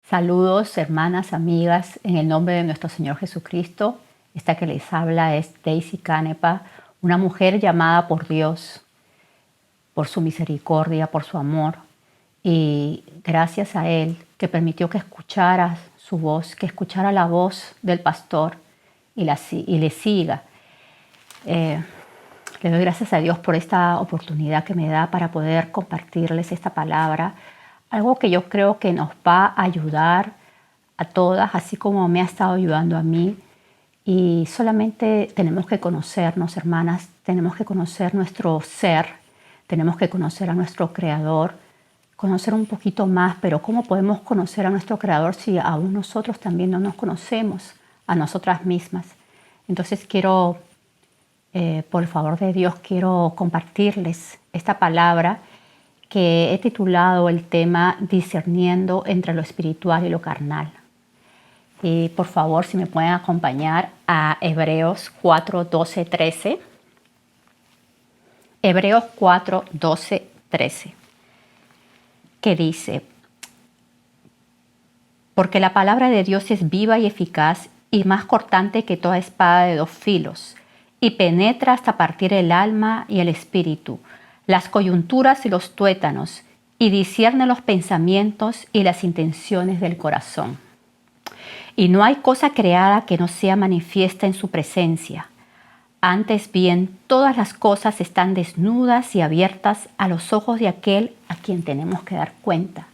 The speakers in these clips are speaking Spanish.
Saludos, hermanas, amigas, en el nombre de nuestro Señor Jesucristo. Esta que les habla es Daisy Canepa, una mujer llamada por Dios, por su misericordia, por su amor. Y gracias a Él que permitió que escuchara su voz, que escuchara la voz del pastor y le siga. Le doy gracias a Dios por esta oportunidad que me da para poder compartirles esta palabra. Algo que yo creo que nos va a ayudar a todas, así como me ha estado ayudando a mí. Y solamente tenemos que conocernos, hermanas, tenemos que conocer nuestro ser, tenemos que conocer a nuestro Creador, conocer un poquito más, pero ¿cómo podemos conocer a nuestro Creador si aún nosotros también no nos conocemos a nosotras mismas? Entonces quiero, por el favor de Dios, quiero compartirles esta palabra que he titulado el tema Discerniendo entre lo espiritual y lo carnal. Y por favor, si me pueden acompañar a Hebreos 4, 12, 13. Hebreos 4, 12, 13. Que dice: porque la palabra de Dios es viva y eficaz y más cortante que toda espada de dos filos, y penetra hasta partir el alma y el espíritu, las coyunturas y los tuétanos, y discierne los pensamientos y las intenciones del corazón. Y no hay cosa creada que no sea manifiesta en su presencia. Antes bien, todas las cosas están desnudas y abiertas a los ojos de aquel a quien tenemos que dar cuenta.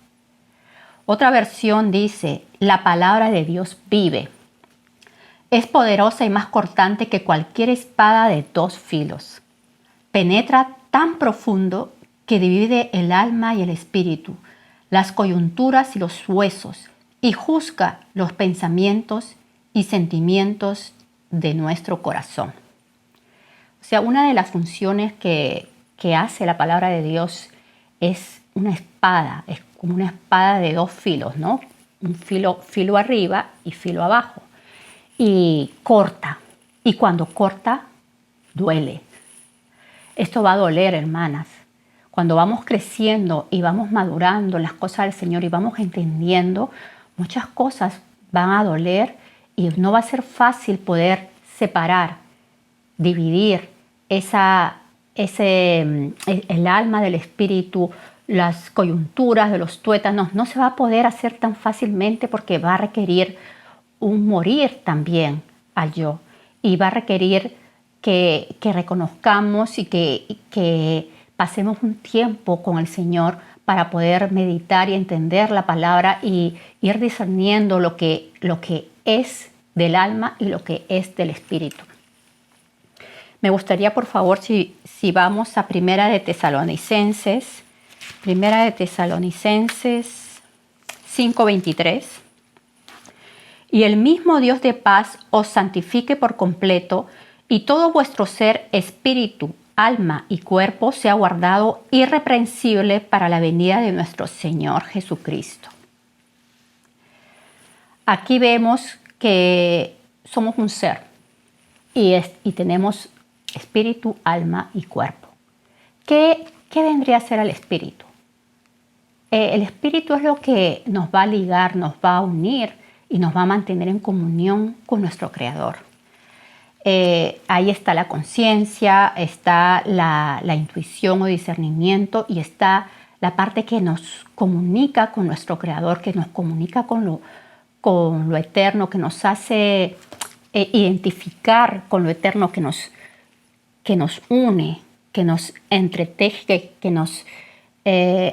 Otra versión dice: la palabra de Dios vive. Es poderosa y más cortante que cualquier espada de dos filos. Penetra tan profundo que divide el alma y el espíritu, las coyunturas y los huesos, y juzga los pensamientos y sentimientos de nuestro corazón. O sea, una de las funciones que hace la palabra de Dios es una espada, es como una espada de dos filos, ¿no? Un filo arriba y filo abajo. Y corta. Y cuando corta, duele. Esto va a doler, hermanas. Cuando vamos creciendo y vamos madurando en las cosas del Señor y vamos entendiendo, muchas cosas van a doler y no va a ser fácil poder separar, dividir el alma del espíritu, las coyunturas de los tuétanos. No se va a poder hacer tan fácilmente porque va a requerir un morir también al yo, y va a requerir que reconozcamos y que pasemos un tiempo con el Señor para poder meditar y entender la palabra y ir discerniendo lo que es del alma y lo que es del espíritu. Me gustaría, por favor, si vamos a Primera de Tesalonicenses 5:23. Y el mismo Dios de paz os santifique por completo, y todo vuestro ser, espíritu, alma y cuerpo sea guardado irreprensible para la venida de nuestro Señor Jesucristo. Aquí vemos que somos un ser y tenemos espíritu, alma y cuerpo. ¿Qué vendría a ser el espíritu? El espíritu es lo que nos va a ligar, nos va a unir y nos va a mantener en comunión con nuestro Creador. Ahí está la conciencia, está la intuición o discernimiento, y está la parte que nos comunica con nuestro Creador, que nos comunica con lo eterno, que nos hace identificar con lo eterno, que nos une, que nos entreteje, que nos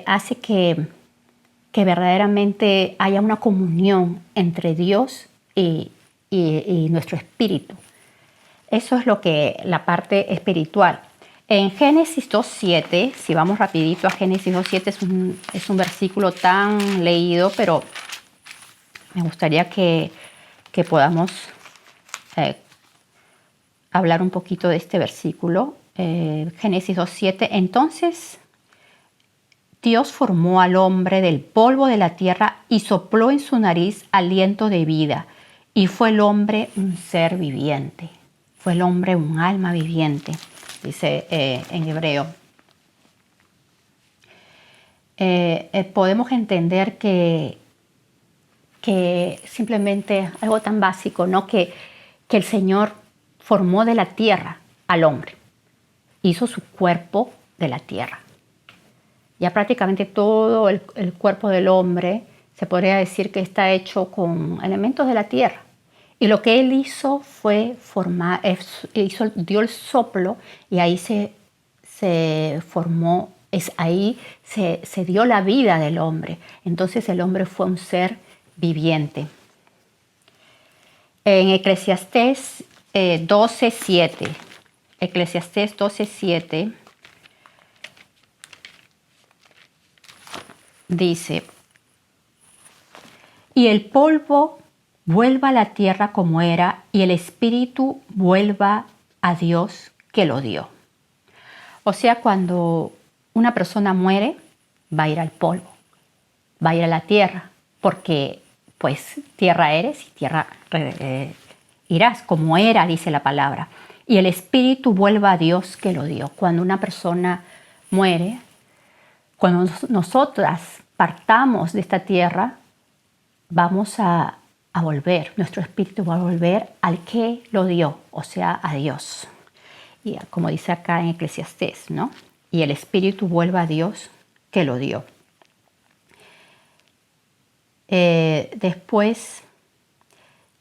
hace que verdaderamente haya una comunión entre Dios y nuestro espíritu. Eso es lo que la parte espiritual. En Génesis 2:7, si vamos rapidito a Génesis 2:7, es un versículo tan leído, pero me gustaría que podamos hablar un poquito de este versículo. Génesis 2:7. Entonces Dios formó al hombre del polvo de la tierra y sopló en su nariz aliento de vida, y fue el hombre un ser viviente. Fue el hombre un alma viviente, dice en hebreo. Podemos entender que que simplemente algo tan básico, ¿no? Que el Señor formó de la tierra al hombre, hizo su cuerpo de la tierra. Ya prácticamente todo el cuerpo del hombre se podría decir que está hecho con elementos de la tierra. Y lo que él hizo fue formar, dio el soplo y ahí se formó, ahí se dio la vida del hombre. Entonces el hombre fue un ser viviente. En Eclesiastés 12:7, Eclesiastés 12:7 dice: y el polvo vuelva a la tierra como era, y el espíritu vuelva a Dios que lo dio. O sea, cuando una persona muere, va a ir al polvo, va a ir a la tierra, porque pues tierra eres y tierra irás, como era, dice la palabra. Y el espíritu vuelva a Dios que lo dio. Cuando una persona muere, cuando nosotras partamos de esta tierra, vamos a volver, nuestro espíritu va a volver al que lo dio, o sea, a Dios. Y como dice acá en Eclesiastés, ¿no? Y el espíritu vuelve a Dios que lo dio. Después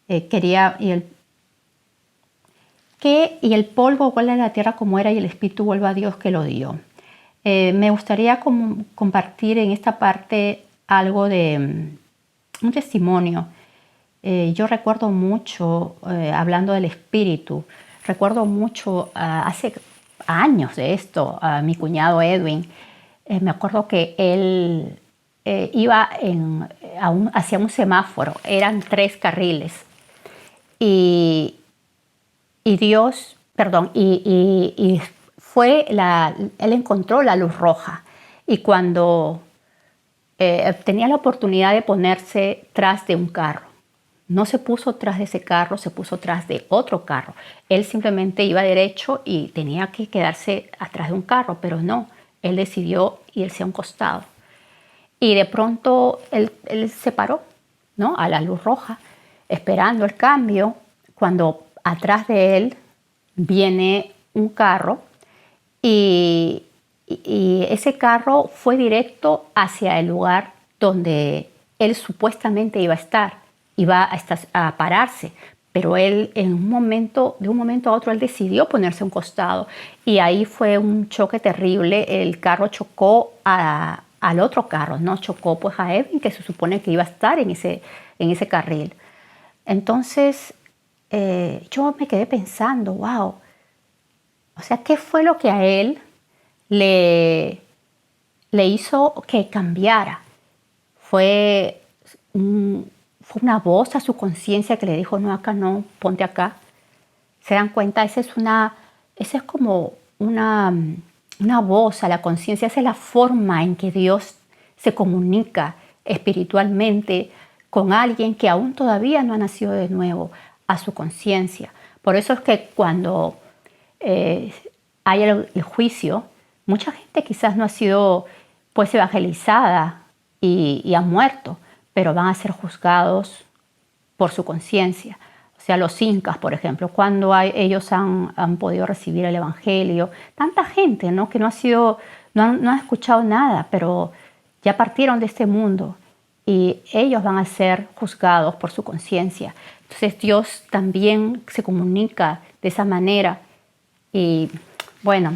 quería, y el polvo vuelve a la tierra como era y el espíritu vuelve a Dios que lo dio. Me gustaría compartir en esta parte algo de un testimonio. Yo recuerdo mucho, hablando del espíritu, recuerdo mucho hace años de esto, a mi cuñado Edwin. Me acuerdo que él iba hacia un semáforo, eran 3 carriles. Y Dios, perdón, y él encontró la luz roja. Y cuando tenía la oportunidad de ponerse tras de un carro, no se puso tras de ese carro, se puso tras de otro carro. Él simplemente iba derecho y tenía que quedarse atrás de un carro, pero no, él decidió irse a un costado. Y de pronto él se paró, ¿no?, a la luz roja, esperando el cambio, cuando atrás de él viene un carro y ese carro fue directo hacia el lugar donde él supuestamente iba a estar. Iba a pararse, pero él de un momento a otro, él decidió ponerse a un costado y ahí fue un choque terrible. El carro chocó al otro carro, no chocó pues a Edwin, que se supone que iba a estar en ese carril. Entonces yo me quedé pensando, wow, o sea, ¿qué fue lo que a él le hizo que cambiara? Fue una voz a su conciencia que le dijo: no, acá no, ponte acá. ¿Se dan cuenta? Esa es como una voz a la conciencia. Esa es la forma en que Dios se comunica espiritualmente con alguien que aún todavía no ha nacido de nuevo, a su conciencia. Por eso es que cuando hay el juicio, mucha gente quizás no ha sido pues evangelizada y ha muerto, pero van a ser juzgados por su conciencia. O sea, los incas, por ejemplo, cuando ellos han podido recibir el evangelio, tanta gente, ¿no?, que no ha escuchado nada, pero ya partieron de este mundo y ellos van a ser juzgados por su conciencia. Entonces Dios también se comunica de esa manera. Y bueno,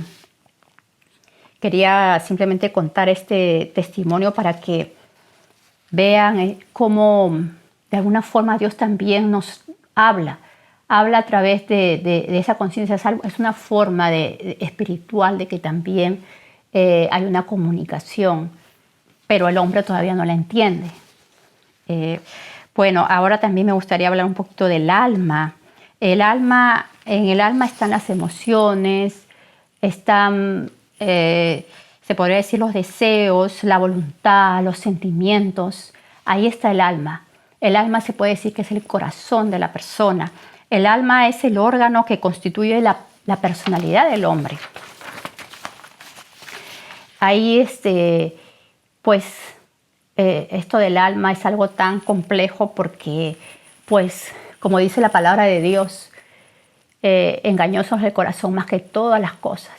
quería simplemente contar este testimonio para que vean cómo de alguna forma Dios también nos habla a través de esa conciencia. Es una forma espiritual de que también hay una comunicación, pero el hombre todavía no la entiende. Bueno, ahora también me gustaría hablar un poquito del alma. En el alma están las emociones, están se podría decir los deseos, la voluntad, los sentimientos. Ahí está el alma. El alma se puede decir que es el corazón de la persona. El alma es el órgano que constituye la personalidad del hombre. Ahí pues esto del alma es algo tan complejo porque, pues, como dice la palabra de Dios, engañoso es el corazón más que todas las cosas,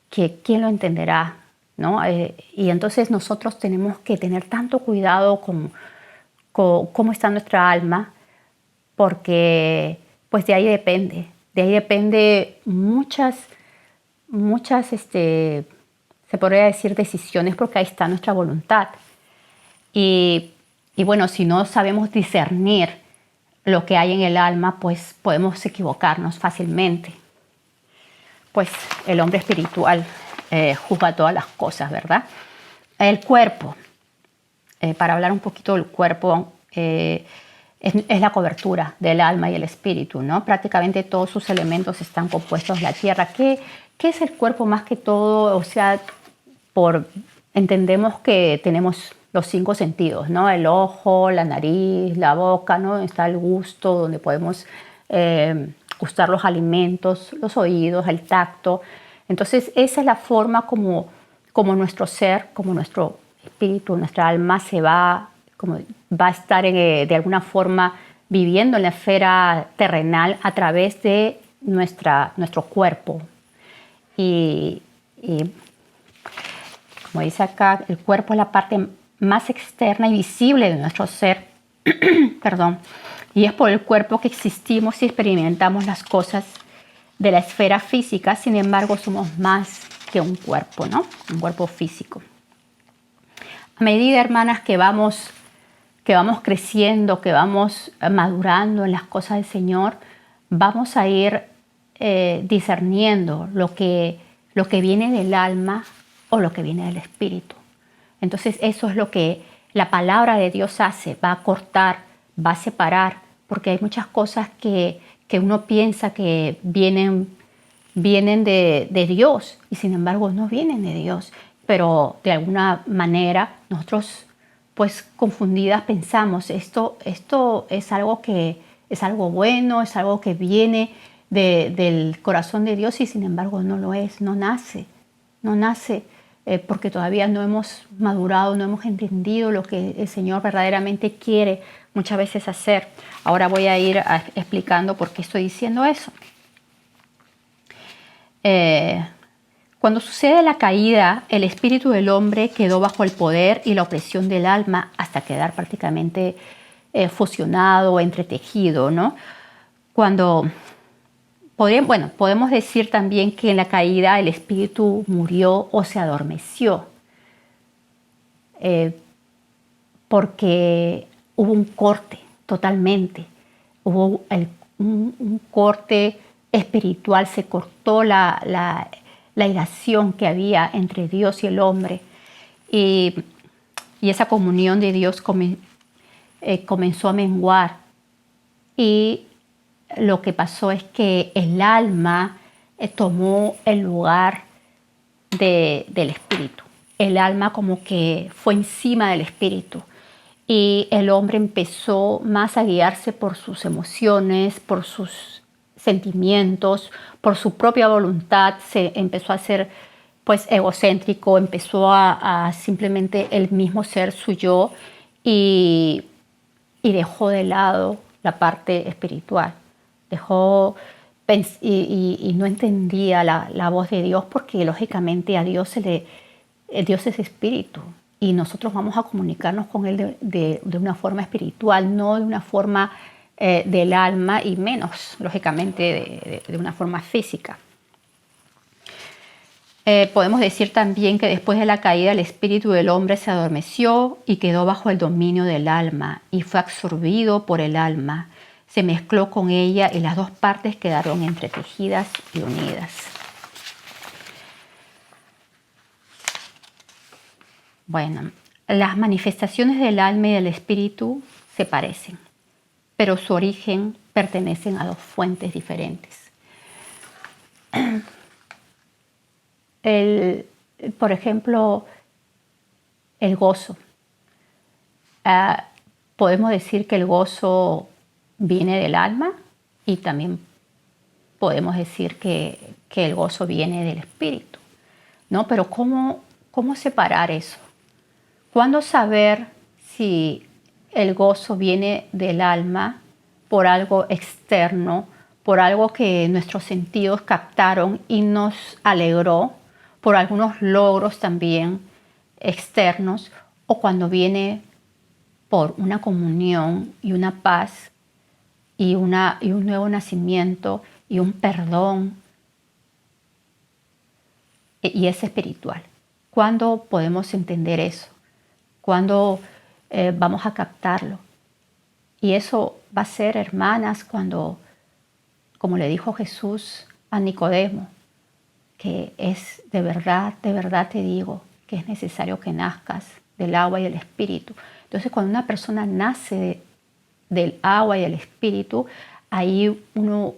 que quién lo entenderá, ¿no? Y entonces nosotros tenemos que tener tanto cuidado con cómo está nuestra alma, porque pues de ahí depende muchas, se podría decir decisiones, porque ahí está nuestra voluntad. Y, y bueno, si no sabemos discernir lo que hay en el alma, pues podemos equivocarnos fácilmente. Pues el hombre espiritual juzga todas las cosas, ¿verdad? El cuerpo, para hablar un poquito del cuerpo, es la cobertura del alma y el espíritu, ¿no? Prácticamente todos sus elementos están compuestos de la tierra. ¿Qué es el cuerpo más que todo? O sea, entendemos que tenemos los 5 sentidos, ¿no? El ojo, la nariz, la boca, ¿no? Está el gusto, donde podemos gustar los alimentos, los oídos, el tacto. Entonces, esa es la forma como nuestro ser, como nuestro espíritu, nuestra alma va a estar de alguna forma viviendo en la esfera terrenal a través de nuestro cuerpo. Y como dice acá, el cuerpo es la parte más externa y visible de nuestro ser. Perdón. Y es por el cuerpo que existimos y experimentamos las cosas de la esfera física. Sin embargo, somos más que un cuerpo, ¿no? Un cuerpo físico. A medida, hermanas, que vamos creciendo, que vamos madurando en las cosas del Señor, vamos a ir discerniendo lo que viene del alma o lo que viene del espíritu. Entonces eso es lo que la palabra de Dios hace, va a cortar, va a separar, porque hay muchas cosas que uno piensa que vienen de Dios y sin embargo no vienen de Dios, pero de alguna manera nosotros pues confundidas pensamos esto es algo que es algo bueno, es algo que viene del corazón de Dios y sin embargo no lo es, no nace porque todavía no hemos madurado, no hemos entendido lo que el Señor verdaderamente quiere muchas veces hacer. Ahora voy a ir explicando por qué estoy diciendo eso. Cuando sucede la caída, el espíritu del hombre quedó bajo el poder y la opresión del alma hasta quedar prácticamente fusionado, entretejido, ¿no? Podemos decir también que en la caída el espíritu murió o se adormeció, porque hubo un corte totalmente, hubo un corte espiritual, se cortó la hilación que había entre Dios y el hombre y esa comunión de Dios comenzó a menguar y lo que pasó es que el alma tomó el lugar del espíritu. El alma como que fue encima del espíritu y el hombre empezó más a guiarse por sus emociones, por sus sentimientos, por su propia voluntad. Se empezó a ser pues egocéntrico, empezó a simplemente el mismo ser su yo y dejó de lado la parte espiritual. Y no entendía la voz de Dios porque lógicamente a Dios Dios es espíritu y nosotros vamos a comunicarnos con Él de una forma espiritual, no de una forma del alma y menos, lógicamente, de una forma física. Podemos decir también que después de la caída el espíritu del hombre se adormeció y quedó bajo el dominio del alma y fue absorbido por el alma. Se mezcló con ella y las dos partes quedaron entretejidas y unidas. Bueno, las manifestaciones del alma y del espíritu se parecen, pero su origen pertenecen a dos fuentes diferentes. Por ejemplo, el gozo. Podemos decir que el gozo viene del alma y también podemos decir que el gozo viene del espíritu, ¿no? Pero ¿cómo separar eso? ¿Cuándo saber si el gozo viene del alma por algo externo, por algo que nuestros sentidos captaron y nos alegró, por algunos logros también externos, o cuando viene por una comunión y una paz y un nuevo nacimiento y un perdón, y es espiritual. ¿Cuándo podemos entender eso? ¿Cuándo vamos a captarlo? Y eso va a ser, hermanas, cuando, como le dijo Jesús a Nicodemo, que es de verdad te digo, que es necesario que nazcas del agua y del espíritu. Entonces, cuando una persona nace del agua y del espíritu, ahí uno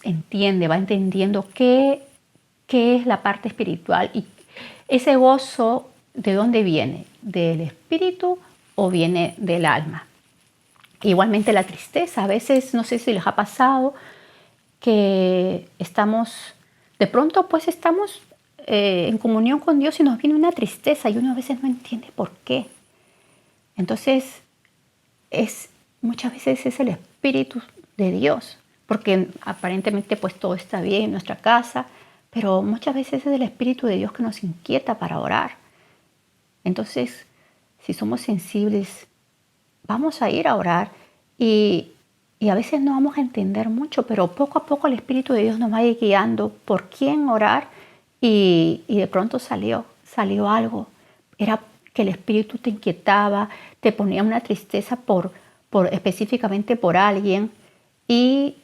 entiende, va entendiendo qué es la parte espiritual y ese gozo, ¿de dónde viene? ¿Del espíritu o viene del alma? Igualmente la tristeza, a veces no sé si les ha pasado que de pronto pues estamos en comunión con Dios y nos viene una tristeza y uno a veces no entiende por qué. Entonces muchas veces es el Espíritu de Dios, porque aparentemente pues todo está bien en nuestra casa, pero muchas veces es el Espíritu de Dios que nos inquieta para orar. Entonces, si somos sensibles, vamos a ir a orar y a veces no vamos a entender mucho, pero poco a poco el Espíritu de Dios nos va a ir guiando por quién orar y de pronto salió algo. Era que el Espíritu te inquietaba, te ponía una tristeza específicamente por alguien y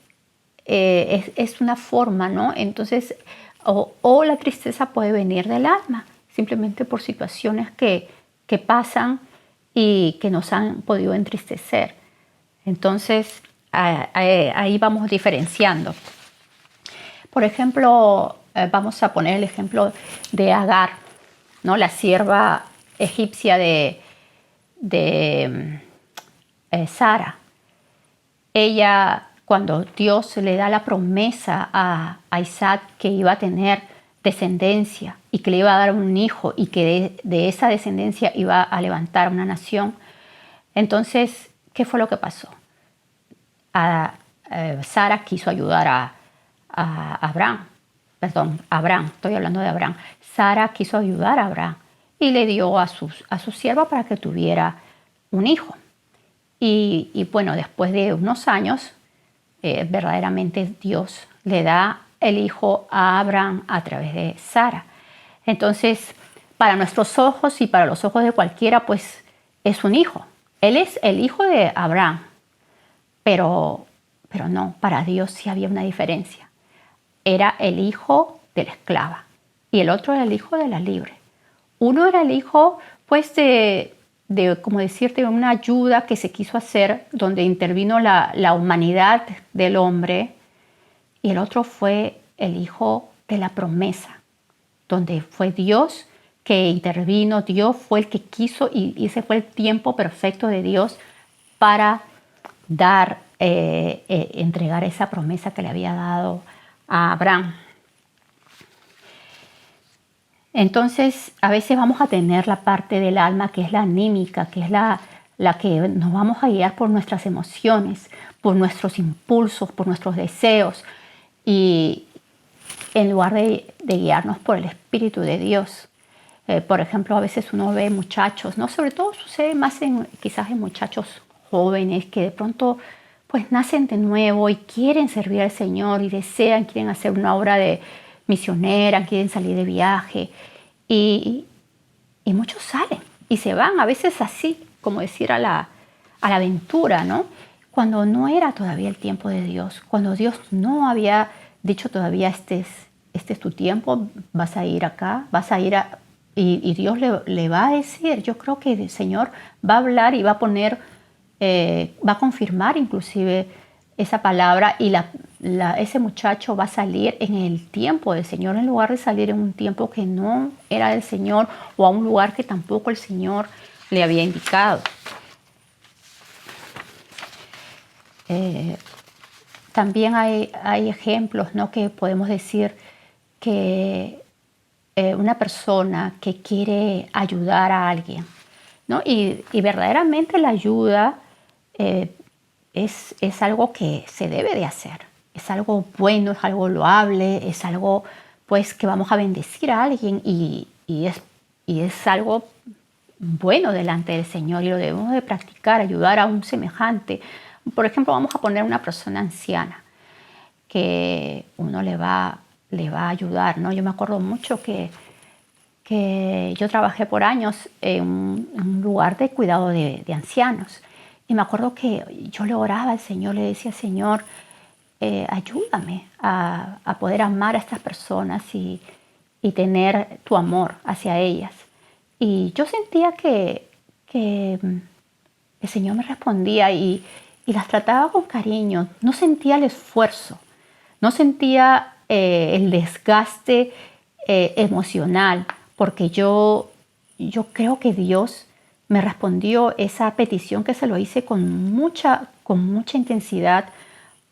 es una forma, ¿no? Entonces, o la tristeza puede venir del alma, simplemente por situaciones que pasan y que nos han podido entristecer. Entonces, ahí vamos diferenciando. Por ejemplo, vamos a poner el ejemplo de Agar, ¿no? La sierva egipcia de Sara. Ella, cuando Dios le da la promesa a Isaac que iba a tener descendencia y que le iba a dar un hijo y que de esa descendencia iba a levantar una nación, entonces, ¿qué fue lo que pasó? Sara quiso ayudar a Abraham, estoy hablando de Abraham. Sara quiso ayudar a Abraham y le dio a su sierva para que tuviera un hijo. Y bueno, después de unos años, verdaderamente Dios le da el hijo a Abraham a través de Sara. Entonces, para nuestros ojos y para los ojos de cualquiera, pues es un hijo. Él es el hijo de Abraham, pero no, para Dios sí había una diferencia. Era el hijo de la esclava y el otro era el hijo de la libre. Uno era el hijo, pues, de como decirte, una ayuda que se quiso hacer, donde intervino la humanidad del hombre, y el otro fue el hijo de la promesa, donde fue Dios que intervino, Dios fue el que quiso y ese fue el tiempo perfecto de Dios para entregar esa promesa que le había dado a Abraham. Entonces, a veces vamos a tener la parte del alma que es la anímica, que es la que nos vamos a guiar por nuestras emociones, por nuestros impulsos, por nuestros deseos, y en lugar de guiarnos por el Espíritu de Dios. Por ejemplo, a veces uno ve muchachos, ¿no? Sobre todo sucede más quizás en muchachos jóvenes que de pronto pues nacen de nuevo y quieren servir al Señor y quieren hacer una obra de misionera, quieren salir de viaje y muchos salen y se van, a veces así, como decir a la aventura, ¿no? Cuando no era todavía el tiempo de Dios, cuando Dios no había dicho todavía este es tu tiempo, vas a ir acá, vas a ir y Dios le va a decir, yo creo que el Señor va a hablar y va a poner, va a confirmar inclusive esa palabra y ese muchacho va a salir en el tiempo del Señor en lugar de salir en un tiempo que no era del Señor o a un lugar que tampoco el Señor le había indicado. También hay ejemplos, ¿no? Que podemos decir que una persona que quiere ayudar a alguien, ¿no? Y verdaderamente la ayuda es algo que se debe de hacer. Es algo bueno, es algo loable, es algo pues que vamos a bendecir a alguien y es algo bueno delante del Señor y lo debemos de practicar, ayudar a un semejante. Por ejemplo, vamos a poner una persona anciana que uno le va a ayudar, ¿no? Yo me acuerdo mucho que yo trabajé por años en un lugar de cuidado de ancianos y me acuerdo que yo le oraba al Señor, le decía, Señor, ayúdame a poder amar a estas personas y tener tu amor hacia ellas. Y yo sentía que el Señor me respondía y las trataba con cariño. No sentía el esfuerzo, no sentía el desgaste emocional, porque yo creo que Dios me respondió esa petición que se lo hice con mucha intensidad,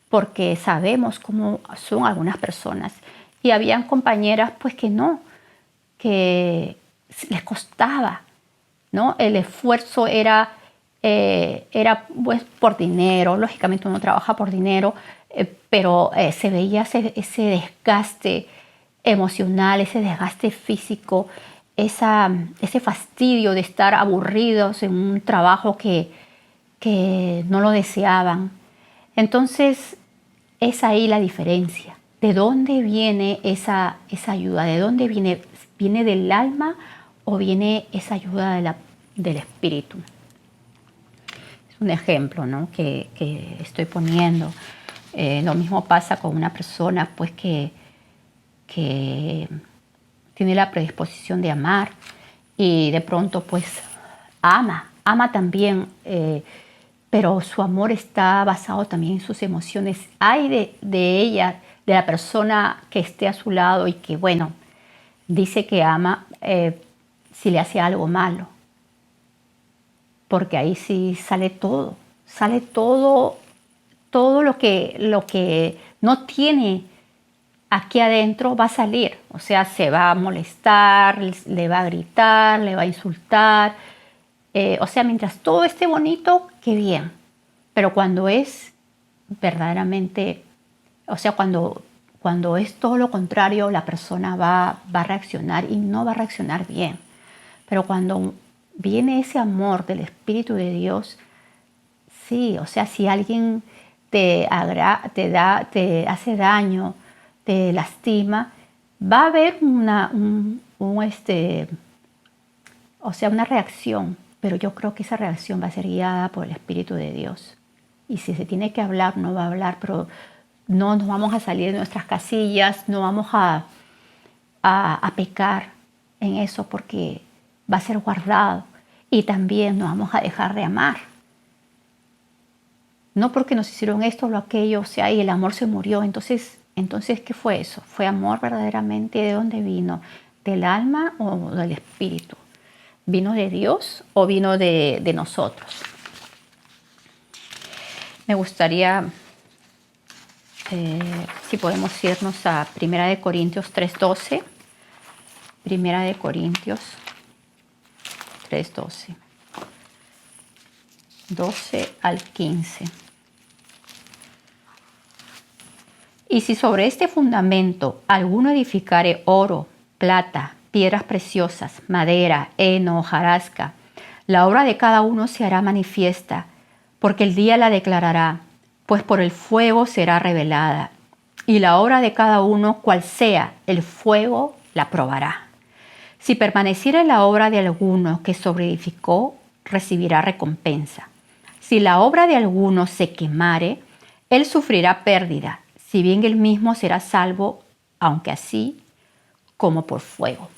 porque sabemos cómo son algunas personas. Y habían compañeras pues que no, que les costaba, ¿no? El esfuerzo era pues por dinero, lógicamente uno trabaja por dinero, pero se veía ese desgaste emocional, ese desgaste físico, ese fastidio de estar aburridos en un trabajo que no lo deseaban. Entonces es ahí la diferencia. ¿De dónde viene esa ayuda? ¿De dónde viene? ¿Viene del alma o viene esa ayuda del espíritu? Es un ejemplo, ¿no? que estoy poniendo. Lo mismo pasa con una persona pues, que tiene la predisposición de amar y de pronto pues ama también, pero su amor está basado también en sus emociones. Hay de ella, de la persona que esté a su lado y que, bueno, dice que ama si le hace algo malo, porque ahí sí sale todo lo que no tiene aquí adentro va a salir. O sea, se va a molestar, le va a gritar, le va a insultar. O sea, mientras todo esté bonito, qué bien. Pero cuando es verdaderamente, o sea, cuando es todo lo contrario, la persona va a reaccionar y no va a reaccionar bien. Pero cuando viene ese amor del Espíritu de Dios, sí, o sea, si alguien te hace daño, te lastima, va a haber una reacción, pero yo creo que esa reacción va a ser guiada por el Espíritu de Dios. Y si se tiene que hablar, no va a hablar, pero no nos vamos a salir de nuestras casillas, no vamos a pecar en eso porque va a ser guardado. Y también no vamos a dejar de amar. No porque nos hicieron esto o aquello, o sea, y el amor se murió. Entonces, ¿qué fue eso? ¿Fue amor verdaderamente? ¿De dónde vino? ¿Del alma o del espíritu? ¿Vino de Dios o vino de nosotros? Me gustaría, si podemos irnos a 1 Corintios 3:12. 1 Corintios 3:12. 12 al 15. Y si sobre este fundamento alguno edificare oro, plata, piedras preciosas, madera, heno, hojarasca, la obra de cada uno se hará manifiesta, porque el día la declarará, pues por el fuego será revelada, y la obra de cada uno, cual sea, el fuego la probará. Si permaneciere la obra de alguno que sobreedificó, recibirá recompensa. Si la obra de alguno se quemare, él sufrirá pérdida, si bien él mismo será salvo, aunque así como por fuego.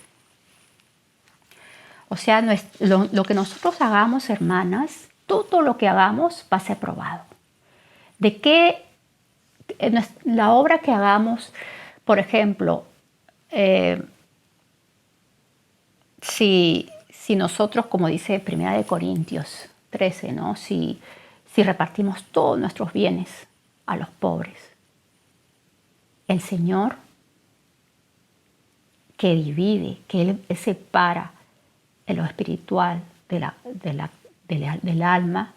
O sea, lo que nosotros hagamos, hermanas, todo lo que hagamos va a ser probado. De qué la obra que hagamos, por ejemplo, si nosotros, como dice 1 Corintios 13, ¿no? Si repartimos todos nuestros bienes a los pobres, el Señor que divide, que Él separa en lo espiritual del alma.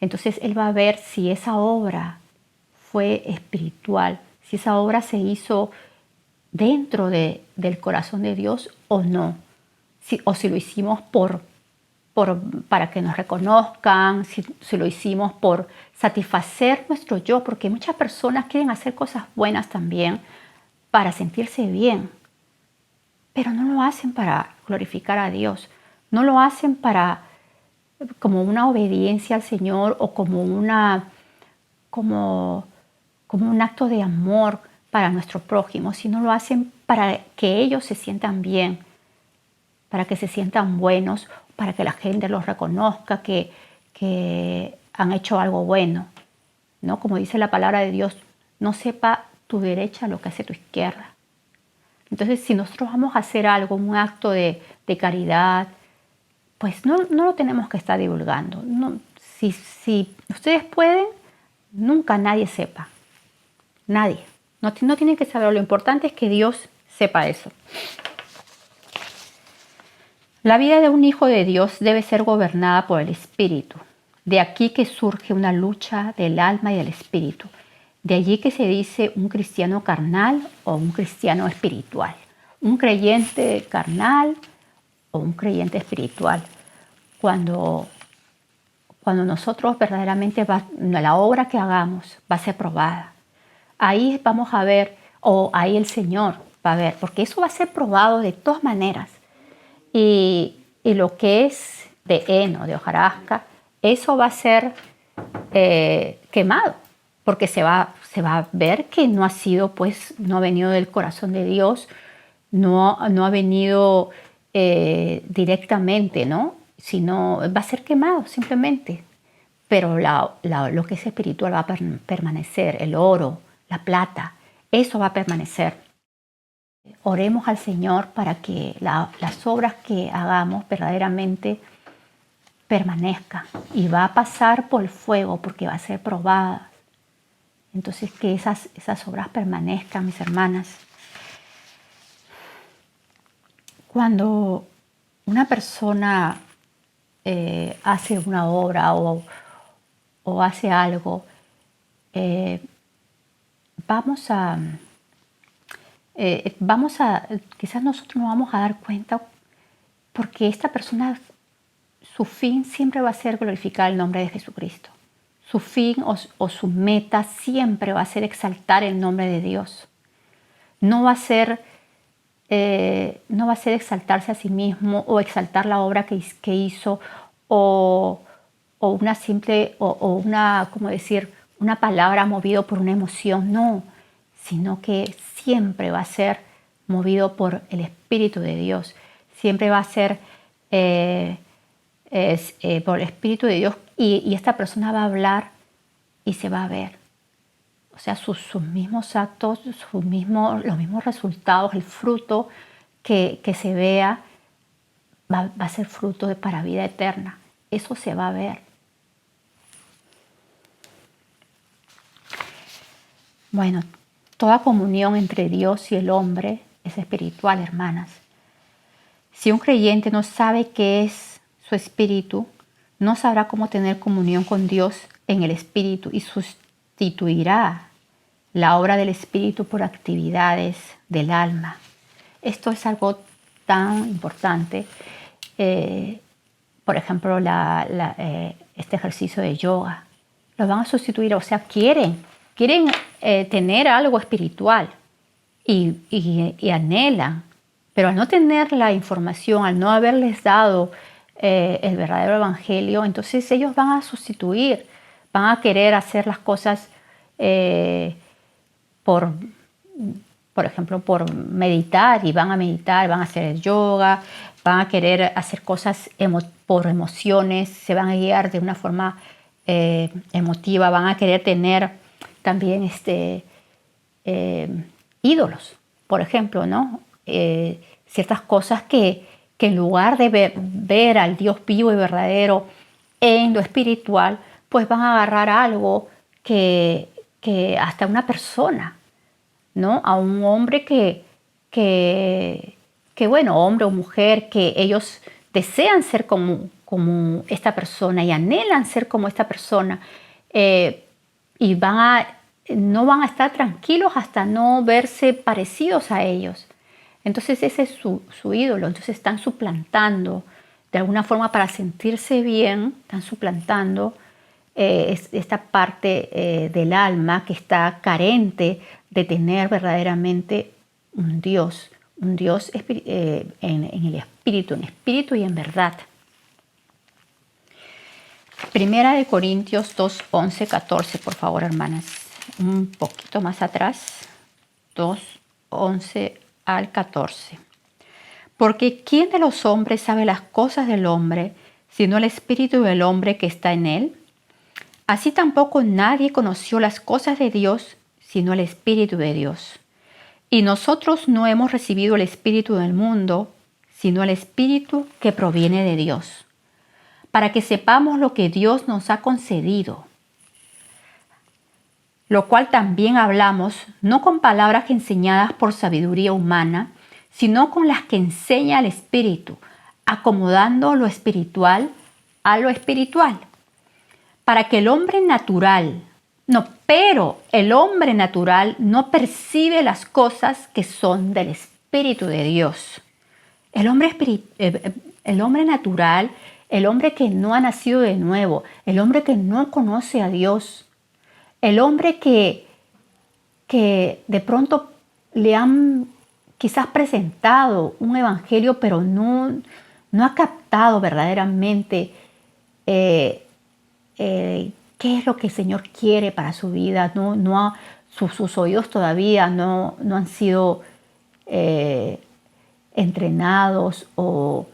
Entonces Él va a ver si esa obra fue espiritual, si esa obra se hizo dentro del corazón de Dios o no, o si lo hicimos para que nos reconozcan, si lo hicimos por satisfacer nuestro yo, porque muchas personas quieren hacer cosas buenas también para sentirse bien, pero no lo hacen para glorificar a Dios, no lo hacen como una obediencia al Señor o como un acto de amor para nuestro prójimo, sino lo hacen para que ellos se sientan bien, para que se sientan buenos, para que la gente los reconozca que han hecho algo bueno, ¿no? Como dice la palabra de Dios, no sepa tu derecha lo que hace tu izquierda. Entonces, si nosotros vamos a hacer algo, un acto de caridad, pues no lo tenemos que estar divulgando. No, si ustedes pueden, nunca nadie sepa. Nadie. No tienen que saber. Lo importante es que Dios sepa eso. La vida de un hijo de Dios debe ser gobernada por el Espíritu. De aquí que surge una lucha del alma y del espíritu. De allí que se dice un cristiano carnal o un cristiano espiritual. Un creyente carnal o un creyente espiritual. Cuando nosotros verdaderamente la obra que hagamos va a ser probada. Ahí vamos a ver, o ahí el Señor va a ver, porque eso va a ser probado de todas maneras. Y lo que es de heno, de hojarasca, eso va a ser quemado, porque se va a ver que no ha sido, pues, no ha venido del corazón de Dios, no ha venido directamente, ¿no? Sino va a ser quemado simplemente. Pero lo que es espiritual va a permanecer, el oro, la plata, eso va a permanecer. Oremos al Señor para que las obras que hagamos verdaderamente permanezcan y va a pasar por el fuego porque va a ser probada. Entonces que esas obras permanezcan, mis hermanas. Cuando una persona hace una obra o hace algo, quizás nosotros nos vamos a dar cuenta porque esta persona, su fin siempre va a ser glorificar el nombre de Jesucristo. Su fin o su meta siempre va a ser exaltar el nombre de Dios. No va a ser exaltarse a sí mismo o exaltar la obra que hizo o una simple o una, como decir, una palabra movido por una emoción, no, sino que siempre va a ser movido por el Espíritu de Dios, siempre va a ser por el Espíritu de Dios y esta persona va a hablar y se va a ver. O sea, sus mismos actos, los mismos resultados, el fruto que se vea va a ser fruto para vida eterna. Eso se va a ver. Bueno, toda comunión entre Dios y el hombre es espiritual, hermanas. Si un creyente no sabe qué es su espíritu, no sabrá cómo tener comunión con Dios en el espíritu y sustituirá la obra del espíritu por actividades del alma. Esto es algo tan importante. Por ejemplo, este ejercicio de yoga. Lo van a sustituir, o sea, quieren tener algo espiritual y anhelan, pero al no tener la información, al no haberles dado el verdadero evangelio, entonces ellos van a sustituir, van a querer hacer las cosas por ejemplo, por meditar, y van a meditar, van a hacer el yoga, van a querer hacer cosas por emociones, se van a guiar de una forma emotiva, van a querer tener también ídolos, por ejemplo, ¿no? Ciertas cosas que en lugar de ver al Dios vivo y verdadero en lo espiritual, pues van a agarrar algo que hasta una persona, ¿no? A un hombre que bueno, hombre o mujer, que ellos desean ser como esta persona y anhelan ser como esta persona, y no van a estar tranquilos hasta no verse parecidos a ellos. Entonces ese es su ídolo. Entonces están suplantando de alguna forma para sentirse bien, están suplantando esta parte del alma que está carente de tener verdaderamente un Dios en el espíritu, en espíritu y en verdad. Primera de Corintios 2, 11, 14, por favor, hermanas. Un poquito más atrás. 2, 11 al 14. Porque ¿quién de los hombres sabe las cosas del hombre, sino el espíritu del hombre que está en él? Así tampoco nadie conoció las cosas de Dios, sino el espíritu de Dios. Y nosotros no hemos recibido el espíritu del mundo, sino el espíritu que proviene de Dios, para que sepamos lo que Dios nos ha concedido, lo cual también hablamos, no con palabras enseñadas por sabiduría humana, sino con las que enseña el Espíritu, acomodando lo espiritual a lo espiritual, para que el hombre natural no percibe las cosas que son del Espíritu de Dios. El hombre natural, el hombre que no ha nacido de nuevo, el hombre que no conoce a Dios, el hombre que de pronto le han quizás presentado un evangelio, pero no ha captado verdaderamente qué es lo que el Señor quiere para su vida. Sus oídos todavía no han sido entrenados o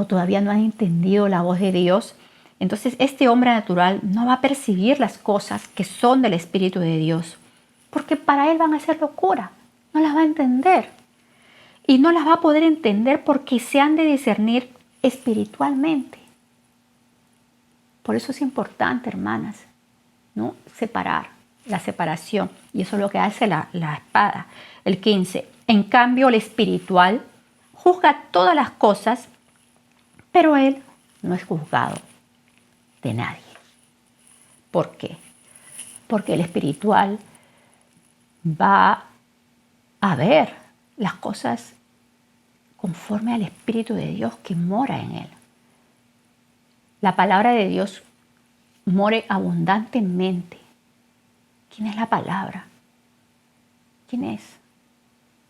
todavía no han entendido la voz de Dios. Entonces este hombre natural no va a percibir las cosas que son del Espíritu de Dios, porque para él van a ser locura, no las va a entender. Y no las va a poder entender porque se han de discernir espiritualmente. Por eso es importante, hermanas, ¿no? Separar, la separación. Y eso es lo que hace la espada. El 15. En cambio, el espiritual juzga todas las cosas, pero él no es juzgado de nadie. ¿Por qué? Porque el espiritual va a ver las cosas conforme al Espíritu de Dios que mora en él. La palabra de Dios more abundantemente. ¿Quién es la palabra? ¿Quién es?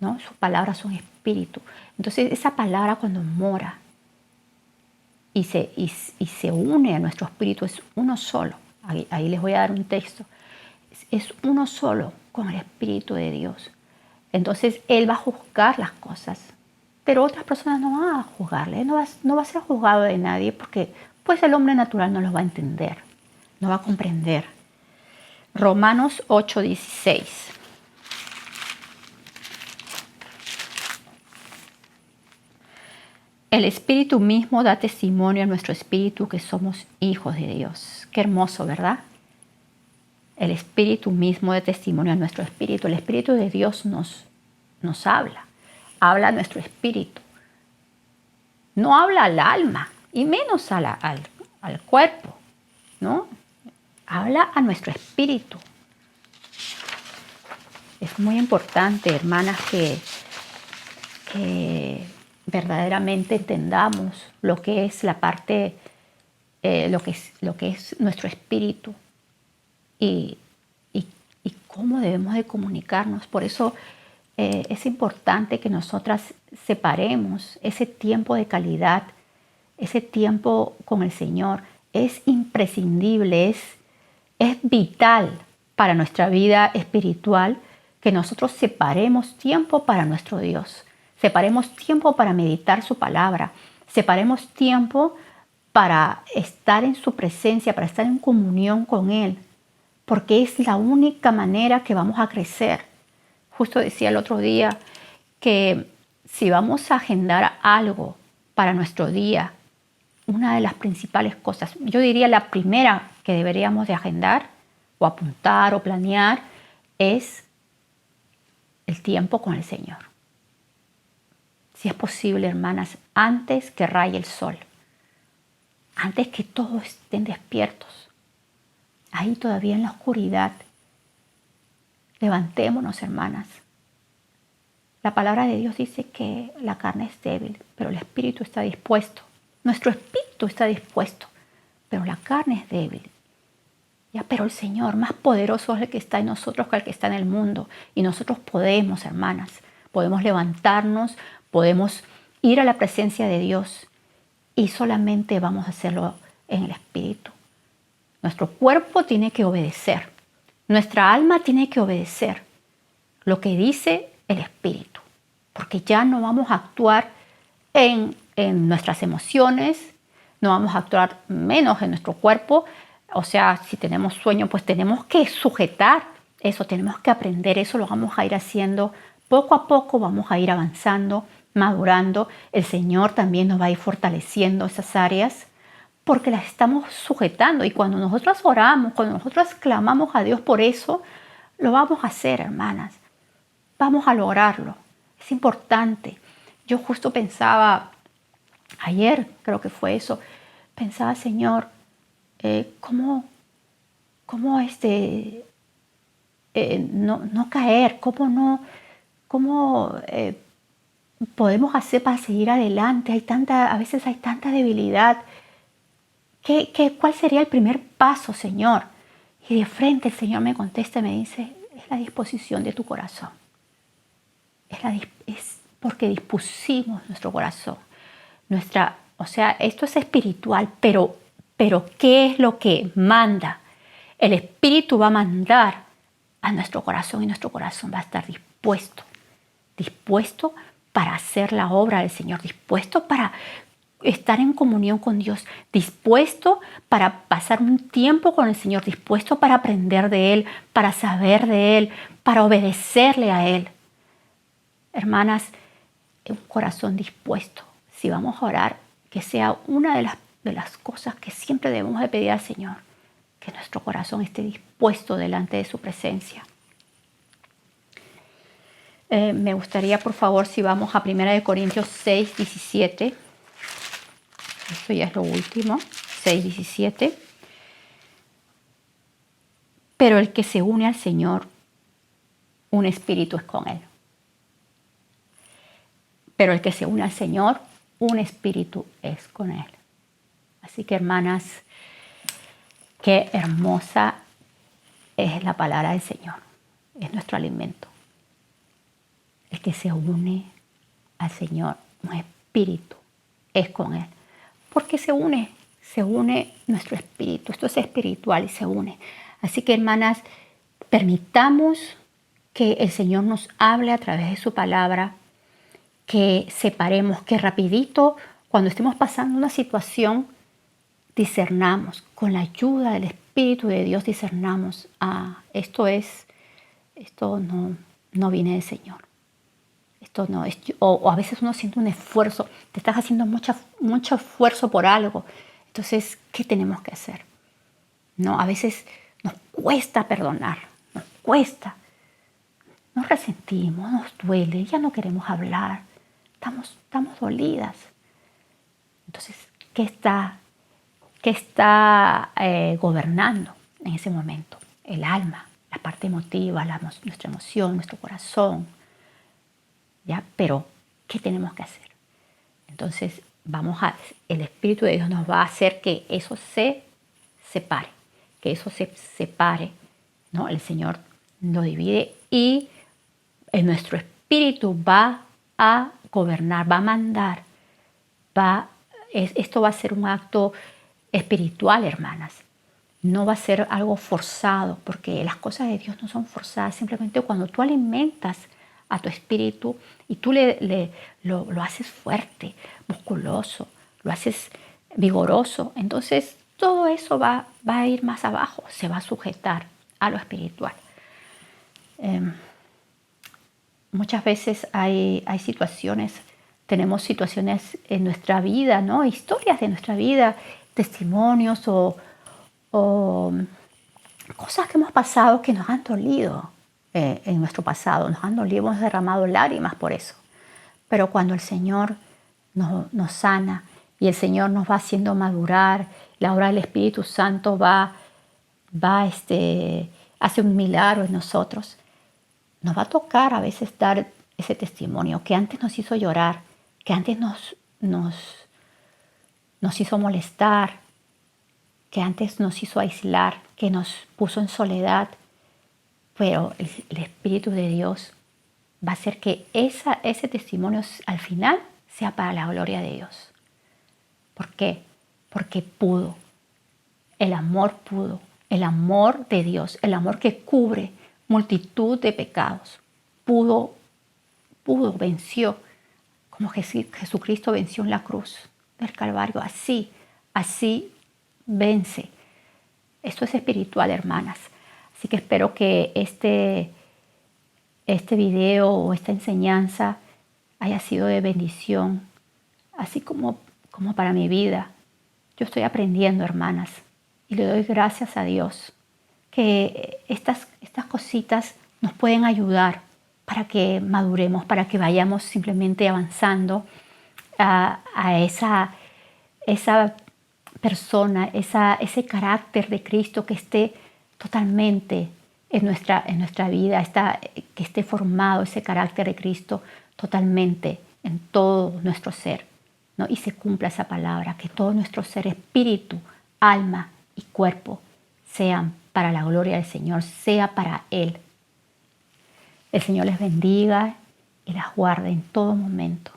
¿No? Sus palabras son espíritu. Entonces esa palabra cuando mora y se une a nuestro espíritu es uno solo. Ahí les voy a dar un texto. Es uno solo con el Espíritu de Dios. Entonces Él va a juzgar las cosas, pero otras personas no van a juzgarle. No va a ser juzgado de nadie porque pues el hombre natural no lo va a entender, no va a comprender. Romanos 8:16. El Espíritu mismo da testimonio a nuestro espíritu que somos hijos de Dios. Qué hermoso, ¿verdad? El Espíritu mismo da testimonio a nuestro espíritu. El Espíritu de Dios nos habla a nuestro espíritu. No habla al alma y menos al cuerpo, ¿no? Habla a nuestro espíritu. Es muy importante, hermanas, que verdaderamente entendamos lo que es la parte, lo que es nuestro espíritu y cómo debemos de comunicarnos. Por eso es importante que nosotras separemos ese tiempo de calidad, ese tiempo con el Señor. Es imprescindible, es vital para nuestra vida espiritual que nosotros separemos tiempo para nuestro Dios. Separemos tiempo para meditar su palabra. Separemos tiempo para estar en su presencia, para estar en comunión con Él. Porque es la única manera que vamos a crecer. Justo decía el otro día que si vamos a agendar algo para nuestro día, una de las principales cosas, yo diría la primera que deberíamos de agendar o apuntar o planear es el tiempo con el Señor. si es posible, hermanas, antes que raye el sol, antes que todos estén despiertos, ahí todavía en la oscuridad, levantémonos, hermanas. La palabra de Dios dice que la carne es débil, pero el espíritu está dispuesto. Nuestro espíritu está dispuesto, pero la carne es débil. Ya, pero el Señor más poderoso es el que está en nosotros que el que está en el mundo. Y nosotros podemos, hermanas, podemos levantarnos, podemos ir a la presencia de Dios y solamente vamos a hacerlo en el espíritu. Nuestro cuerpo tiene que obedecer. Nuestra alma tiene que obedecer lo que dice el espíritu. Porque ya no vamos a actuar en nuestras emociones, no vamos a actuar menos en nuestro cuerpo. O sea, si tenemos sueño, pues tenemos que sujetar eso, tenemos que aprender eso, lo vamos a ir haciendo poco a poco, vamos a ir avanzando, madurando. El Señor también nos va a ir fortaleciendo esas áreas porque las estamos sujetando. Y cuando nosotros oramos, cuando nosotros clamamos a Dios por eso, lo vamos a hacer, hermanas. Vamos a lograrlo. Es importante. Yo justo pensaba, ayer creo que fue eso, pensaba, Señor, cómo no caer, cómo podemos hacer para seguir adelante. A veces hay tanta debilidad. ¿Cuál sería el primer paso, Señor? Y de frente el Señor me contesta y me dice, es la disposición de tu corazón. Es porque dispusimos nuestro corazón. O sea, esto es espiritual, pero ¿qué es lo que manda? El Espíritu va a mandar a nuestro corazón y nuestro corazón va a estar dispuesto para hacer la obra del Señor, dispuesto para estar en comunión con Dios, dispuesto para pasar un tiempo con el Señor, dispuesto para aprender de Él, para saber de Él, para obedecerle a Él. Hermanas, un corazón dispuesto. Si vamos a orar, que sea una de las cosas que siempre debemos de pedir al Señor, que nuestro corazón esté dispuesto delante de su presencia. Me gustaría, por favor, si vamos a 1 Corintios 6, 17. Esto ya es lo último. 6, 17. Pero el que se une al Señor, un espíritu es con Él. Pero el que se une al Señor, un espíritu es con Él. Así que, hermanas, qué hermosa es la palabra del Señor. Es nuestro alimento. El que se une al Señor, un espíritu, es con Él. Porque se une nuestro espíritu. Esto es espiritual y se une. Así que, hermanas, permitamos que el Señor nos hable a través de su palabra, que separemos, que rapidito, cuando estemos pasando una situación, discernamos, con la ayuda del Espíritu de Dios discernamos, esto no viene del Señor. Esto no es, o a veces uno siente un esfuerzo, te estás haciendo mucho esfuerzo por algo. Entonces, ¿qué tenemos que hacer? No, a veces nos cuesta perdonar, nos cuesta. Nos resentimos, nos duele, ya no queremos hablar, estamos dolidas. Entonces, ¿qué está gobernando en ese momento? El alma, la parte emotiva, nuestra emoción, nuestro corazón. ¿Ya? Pero, ¿qué tenemos que hacer? Entonces, el Espíritu de Dios nos va a hacer que eso se separe, ¿no? El Señor lo divide y nuestro espíritu va a gobernar, va a mandar, esto va a ser un acto espiritual, hermanas. No va a ser algo forzado, porque las cosas de Dios no son forzadas. Simplemente cuando tú alimentas a tu espíritu y tú lo haces fuerte, musculoso, lo haces vigoroso, entonces todo eso va a ir más abajo, se va a sujetar a lo espiritual. Muchas veces hay situaciones, tenemos situaciones en nuestra vida, ¿no? Historias de nuestra vida, testimonios o cosas que hemos pasado que nos han dolido en nuestro pasado, nos han dolido, hemos derramado lágrimas por eso. Pero cuando el Señor nos sana y el Señor nos va haciendo madurar, la obra del Espíritu Santo hace un milagro en nosotros, nos va a tocar a veces dar ese testimonio que antes nos hizo llorar, que antes nos hizo molestar, que antes nos hizo aislar, que nos puso en soledad. Pero el Espíritu de Dios va a hacer que ese testimonio al final sea para la gloria de Dios. ¿Por qué? Porque pudo. El amor pudo. El amor de Dios, el amor que cubre multitud de pecados, pudo, venció. Como Jesucristo venció en la cruz del Calvario. Así vence. Esto es espiritual, hermanas. Así que espero que este video o esta enseñanza haya sido de bendición, así como para mi vida. Yo estoy aprendiendo, hermanas, y le doy gracias a Dios que estas cositas nos pueden ayudar para que maduremos, para que vayamos simplemente avanzando a esa persona, ese carácter de Cristo que esté totalmente en nuestra vida, que esté formado ese carácter de Cristo totalmente en todo nuestro ser, ¿no? Y se cumpla esa palabra, que todo nuestro ser, espíritu, alma y cuerpo sean para la gloria del Señor, sea para Él. El Señor les bendiga y las guarde en todo momento.